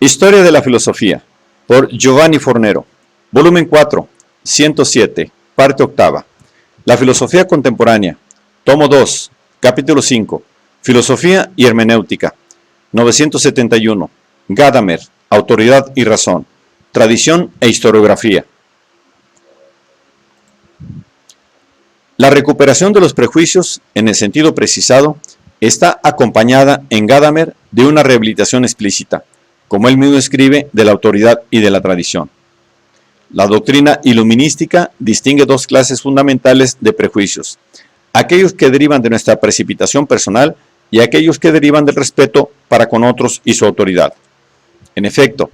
Historia de la filosofía, por Giovanni Fornero, volumen 4, 107, parte octava. La filosofía contemporánea, tomo 2, capítulo 5, Filosofía y hermenéutica, 971, Gadamer, autoridad y razón, tradición e historiografía. La recuperación de los prejuicios, en el sentido precisado, está acompañada en Gadamer de una rehabilitación explícita, como él mismo escribe, de la autoridad y de la tradición. La doctrina iluminística distingue dos clases fundamentales de prejuicios: aquellos que derivan de nuestra precipitación personal y aquellos que derivan del respeto para con otros y su autoridad. En efecto,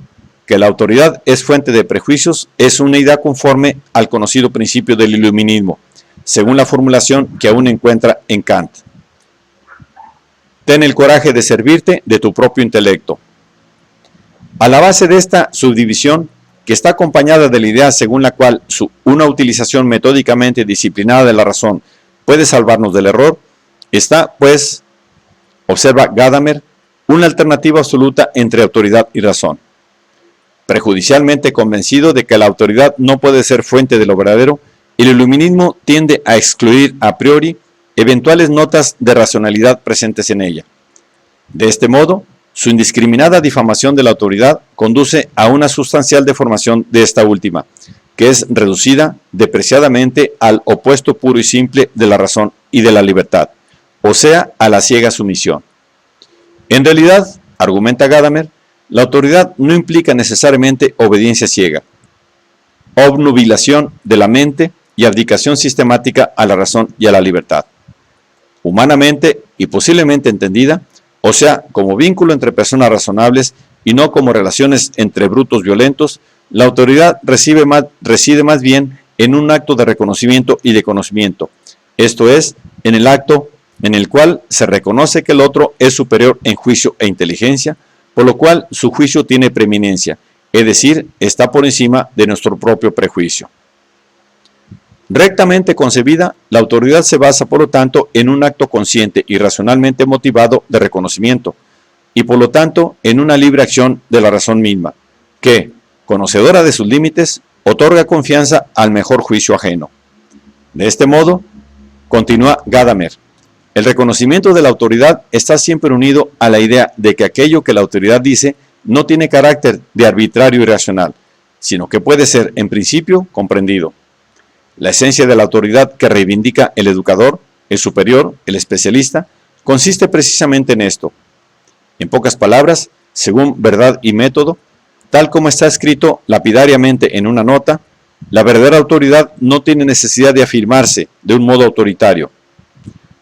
que la autoridad es fuente de prejuicios es una idea conforme al conocido principio del iluminismo, según la formulación que aún encuentra en Kant. Ten el coraje de servirte de tu propio intelecto. A la base de esta subdivisión, que está acompañada de la idea según la cual una utilización metódicamente disciplinada de la razón puede salvarnos del error, está, pues, observa Gadamer, una alternativa absoluta entre autoridad y razón. Prejudicialmente convencido de que la autoridad no puede ser fuente de lo verdadero, el iluminismo tiende a excluir a priori eventuales notas de racionalidad presentes en ella. De este modo, su indiscriminada difamación de la autoridad conduce a una sustancial deformación de esta última, que es reducida depreciadamente al opuesto puro y simple de la razón y de la libertad, o sea, a la ciega sumisión. En realidad, argumenta Gadamer, la autoridad no implica necesariamente obediencia ciega, obnubilación de la mente y abdicación sistemática a la razón y a la libertad. Humanamente y posiblemente entendida, o sea, como vínculo entre personas razonables y no como relaciones entre brutos violentos, la autoridad reside más bien en un acto de reconocimiento y de conocimiento, esto es, en el acto en el cual se reconoce que el otro es superior en juicio e inteligencia, por lo cual su juicio tiene preeminencia, es decir, está por encima de nuestro propio prejuicio. Rectamente concebida, la autoridad se basa, por lo tanto, en un acto consciente y racionalmente motivado de reconocimiento, y por lo tanto, en una libre acción de la razón misma, que, conocedora de sus límites, otorga confianza al mejor juicio ajeno. De este modo, continúa Gadamer, el reconocimiento de la autoridad está siempre unido a la idea de que aquello que la autoridad dice no tiene carácter de arbitrario y racional, sino que puede ser, en principio, comprendido. La esencia de la autoridad que reivindica el educador, el superior, el especialista, consiste precisamente en esto. En pocas palabras, según verdad y método, tal como está escrito lapidariamente en una nota, la verdadera autoridad no tiene necesidad de afirmarse de un modo autoritario.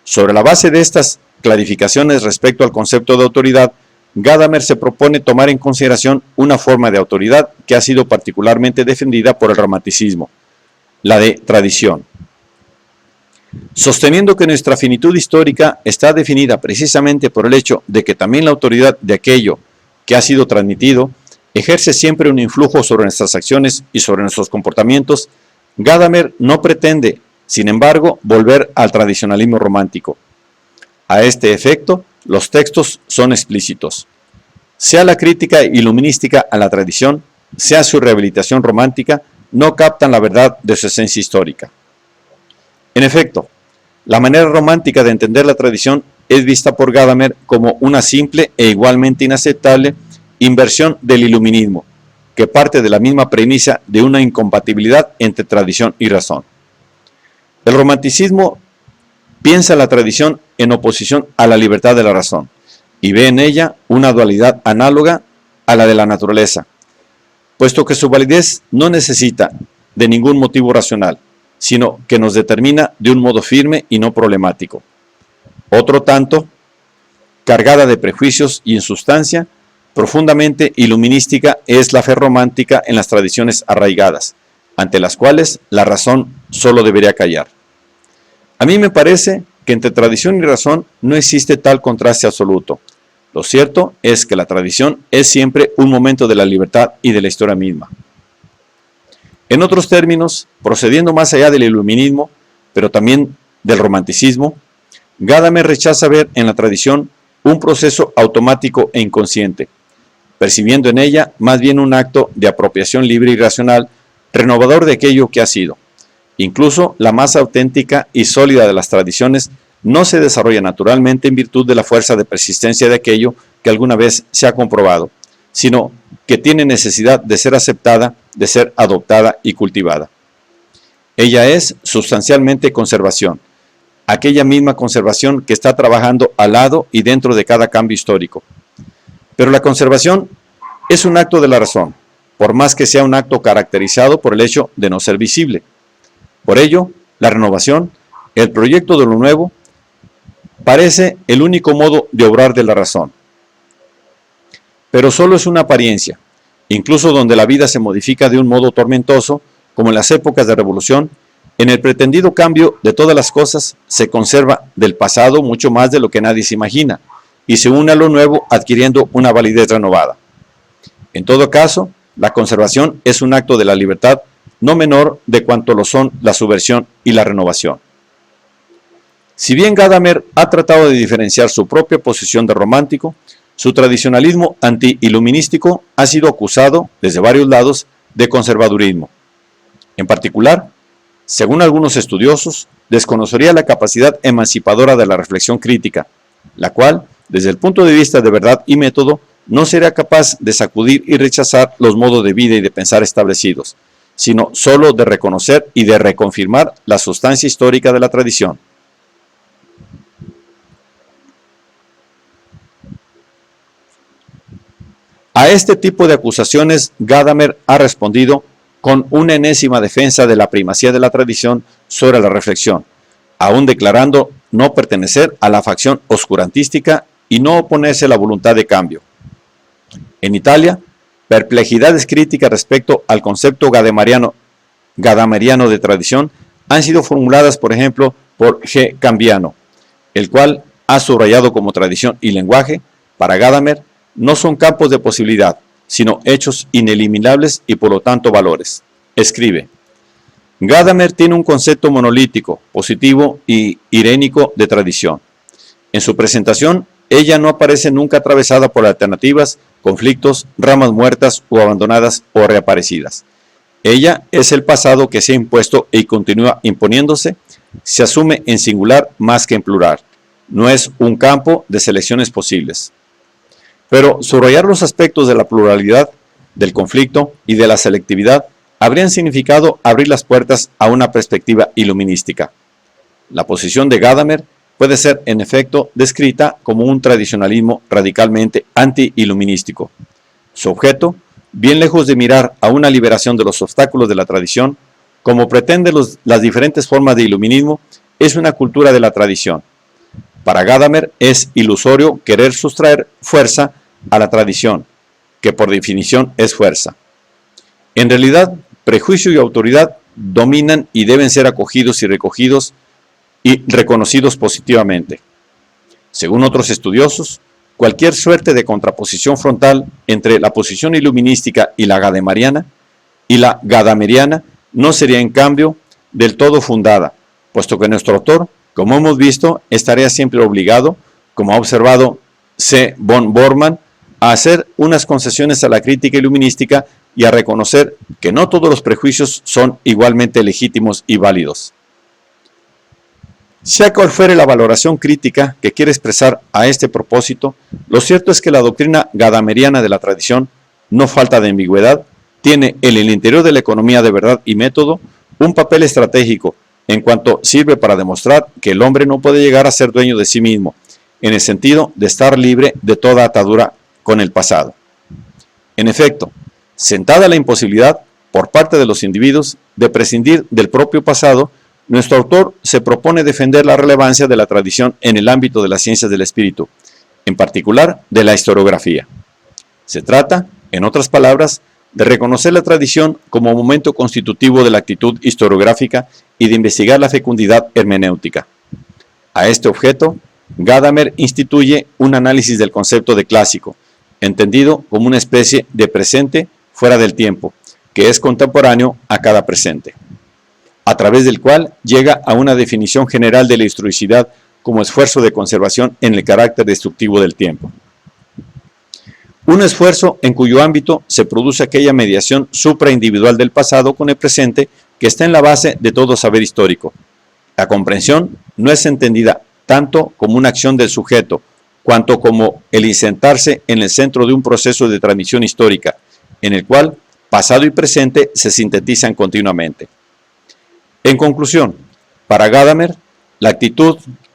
Sobre la base de estas clarificaciones respecto al concepto de autoridad, Gadamer se propone tomar en consideración una forma de autoridad que ha sido particularmente defendida por el romanticismo, la de tradición. Sosteniendo que nuestra finitud histórica está definida precisamente por el hecho de que también la autoridad de aquello que ha sido transmitido ejerce siempre un influjo sobre nuestras acciones y sobre nuestros comportamientos, Gadamer no pretende, sin embargo, volver al tradicionalismo romántico. A este efecto, los textos son explícitos. Sea la crítica iluminística a la tradición, sea su rehabilitación romántica, no captan la verdad de su esencia histórica. En efecto, la manera romántica de entender la tradición es vista por Gadamer como una simple e igualmente inaceptable inversión del iluminismo, que parte de la misma premisa de una incompatibilidad entre tradición y razón. El romanticismo piensa la tradición en oposición a la libertad de la razón y ve en ella una dualidad análoga a la de la naturaleza, puesto que su validez no necesita de ningún motivo racional, sino que nos determina de un modo firme y no problemático. Otro tanto, cargada de prejuicios y en sustancia, profundamente iluminística es la fe romántica en las tradiciones arraigadas, ante las cuales la razón solo debería callar. A mí me parece que entre tradición y razón no existe tal contraste absoluto. Lo cierto es que la tradición es siempre un momento de la libertad y de la historia misma. En otros términos, procediendo más allá del iluminismo, pero también del romanticismo, Gadamer rechaza ver en la tradición un proceso automático e inconsciente, percibiendo en ella más bien un acto de apropiación libre y racional, renovador de aquello que ha sido. Incluso la más auténtica y sólida de las tradiciones no se desarrolla naturalmente en virtud de la fuerza de persistencia de aquello que alguna vez se ha comprobado, sino que tiene necesidad de ser aceptada, de ser adoptada y cultivada. Ella es sustancialmente conservación, aquella misma conservación que está trabajando al lado y dentro de cada cambio histórico. Pero la conservación es un acto de la razón, por más que sea un acto caracterizado por el hecho de no ser visible. Por ello, la renovación, el proyecto de lo nuevo, parece el único modo de obrar de la razón. Pero solo es una apariencia, incluso donde la vida se modifica de un modo tormentoso, como en las épocas de revolución. En el pretendido cambio de todas las cosas se conserva del pasado mucho más de lo que nadie se imagina, y se une a lo nuevo adquiriendo una validez renovada. En todo caso, la conservación es un acto de la libertad no menor de cuanto lo son la subversión y la renovación. Si bien Gadamer ha tratado de diferenciar su propia posición de romántico, su tradicionalismo anti-iluminístico ha sido acusado desde varios lados de conservadurismo. En particular, según algunos estudiosos, desconocería la capacidad emancipadora de la reflexión crítica, la cual, desde el punto de vista de verdad y método, no sería capaz de sacudir y rechazar los modos de vida y de pensar establecidos, sino solo de reconocer y de reconfirmar la sustancia histórica de la tradición. A este tipo de acusaciones, Gadamer ha respondido con una enésima defensa de la primacía de la tradición sobre la reflexión, aún declarando no pertenecer a la facción oscurantística y no oponerse a la voluntad de cambio. En Italia, perplejidades críticas respecto al concepto gadameriano de tradición han sido formuladas, por ejemplo, por G. Cambiano, el cual ha subrayado como tradición y lenguaje, para Gadamer, no son campos de posibilidad, sino hechos ineliminables y por lo tanto valores. Escribe: Gadamer tiene un concepto monolítico, positivo y irénico de tradición. En su presentación, ella no aparece nunca atravesada por alternativas, conflictos, ramas muertas o abandonadas o reaparecidas. Ella es el pasado que se ha impuesto y continúa imponiéndose, se asume en singular más que en plural. No es un campo de selecciones posibles. Pero subrayar los aspectos de la pluralidad, del conflicto y de la selectividad habrían significado abrir las puertas a una perspectiva iluminística. La posición de Gadamer puede ser, en efecto, descrita como un tradicionalismo radicalmente anti-iluminístico. Su objeto, bien lejos de mirar a una liberación de los obstáculos de la tradición, como pretenden las diferentes formas de iluminismo, es una cultura de la tradición. Para Gadamer es ilusorio querer sustraer fuerza a la tradición, que por definición es fuerza. En realidad, prejuicio y autoridad dominan y deben ser acogidos y recogidos y reconocidos positivamente. Según otros estudiosos, cualquier suerte de contraposición frontal entre la posición iluminística y la gadameriana no sería en cambio del todo fundada, puesto que nuestro autor, como hemos visto, estaría siempre obligado, como ha observado C. von Bormann, a hacer unas concesiones a la crítica iluminística y a reconocer que no todos los prejuicios son igualmente legítimos y válidos. Sea cual fuere la valoración crítica que quiere expresar a este propósito, lo cierto es que la doctrina gadameriana de la tradición, no falta de ambigüedad, tiene en el interior de la economía de verdad y método un papel estratégico, en cuanto sirve para demostrar que el hombre no puede llegar a ser dueño de sí mismo, en el sentido de estar libre de toda atadura con el pasado. En efecto, sentada la imposibilidad por parte de los individuos de prescindir del propio pasado, nuestro autor se propone defender la relevancia de la tradición en el ámbito de las ciencias del espíritu, en particular de la historiografía. Se trata, en otras palabras, de reconocer la tradición como momento constitutivo de la actitud historiográfica y de investigar la fecundidad hermenéutica. A este objeto, Gadamer instituye un análisis del concepto de clásico, entendido como una especie de presente fuera del tiempo, que es contemporáneo a cada presente, a través del cual llega a una definición general de la historicidad como esfuerzo de conservación en el carácter destructivo del tiempo. Un esfuerzo en cuyo ámbito se produce aquella mediación supraindividual del pasado con el presente que está en la base de todo saber histórico. La comprensión no es entendida tanto como una acción del sujeto, cuanto como el insertarse en el centro de un proceso de transmisión histórica, en el cual pasado y presente se sintetizan continuamente. En conclusión, para Gadamer, la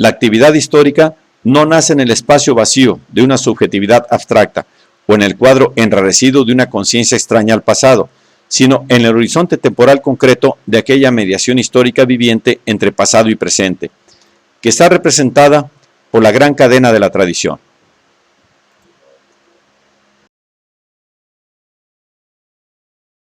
actividad histórica no nace en el espacio vacío de una subjetividad abstracta o en el cuadro enrarecido de una conciencia extraña al pasado, sino en el horizonte temporal concreto de aquella mediación histórica viviente entre pasado y presente, que está representada por la gran cadena de la tradición.